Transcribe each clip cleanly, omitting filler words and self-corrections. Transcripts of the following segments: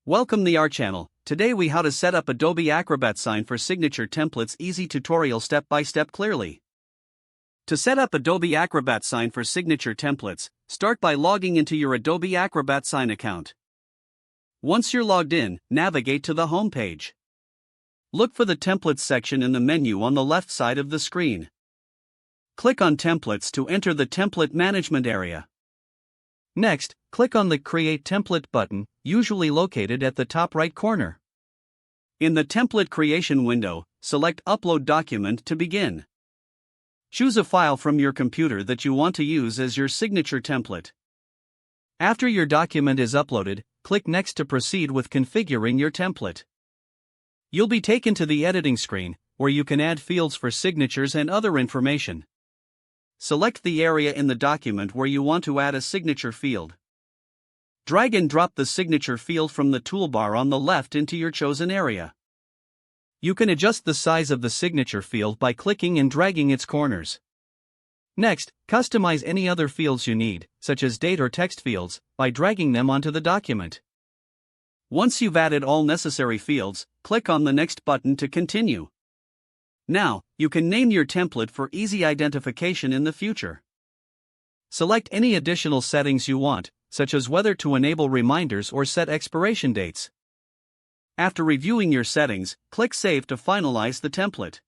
Welcome to our channel. Today we how to set up Adobe Acrobat Sign for signature templates. Easy tutorial step by step clearly. To set up Adobe Acrobat Sign for signature templates, start by logging into your Adobe Acrobat Sign account. Once you're logged in, navigate to the home page. Look for the Templates section in the menu on the left side of the screen. Click on Templates to enter the Template Management area. Next, click on the Create Template button, usually located at the top right corner. In the Template Creation window, select Upload Document to begin. Choose a file from your computer that you want to use as your signature template. After your document is uploaded, click Next to proceed with configuring your template. You'll be taken to the editing screen, where you can add fields for signatures and other information. Select the area in the document where you want to add a signature field. Drag and drop the signature field from the toolbar on the left into your chosen area. You can adjust the size of the signature field by clicking and dragging its corners. Next, customize any other fields you need, such as date or text fields, by dragging them onto the document. Once you've added all necessary fields, click on the Next button to continue. Now, you can name your template for easy identification in the future. Select any additional settings you want, such as whether to enable reminders or set expiration dates. After reviewing your settings, click Save to finalize the template.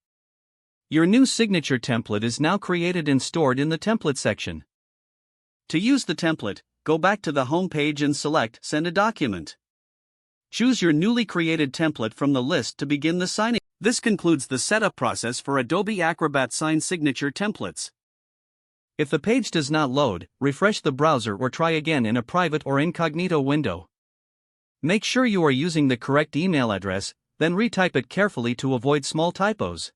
Your new signature template is now created and stored in the Template section. To use the template, go back to the home page and select Send a Document. Choose your newly created template from the list to begin the signing. This concludes the setup process for Adobe Acrobat Sign signature templates. If the page does not load, refresh the browser or try again in a private or incognito window. Make sure you are using the correct email address, then retype it carefully to avoid small typos.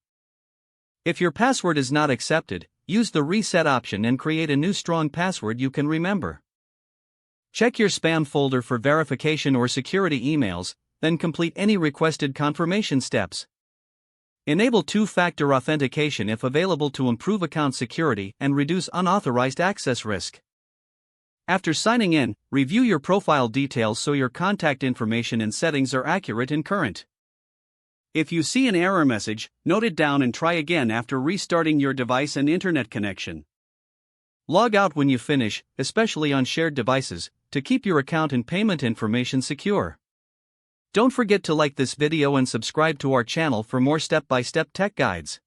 If your password is not accepted, use the Reset option and create a new strong password you can remember. Check your spam folder for verification or security emails, then complete any requested confirmation steps. Enable two-factor authentication if available to improve account security and reduce unauthorized access risk. After signing in, review your profile details so your contact information and settings are accurate and current. If you see an error message, note it down and try again after restarting your device and internet connection. Log out when you finish, especially on shared devices, to keep your account and payment information secure. Don't forget to like this video and subscribe to our channel for more step-by-step tech guides.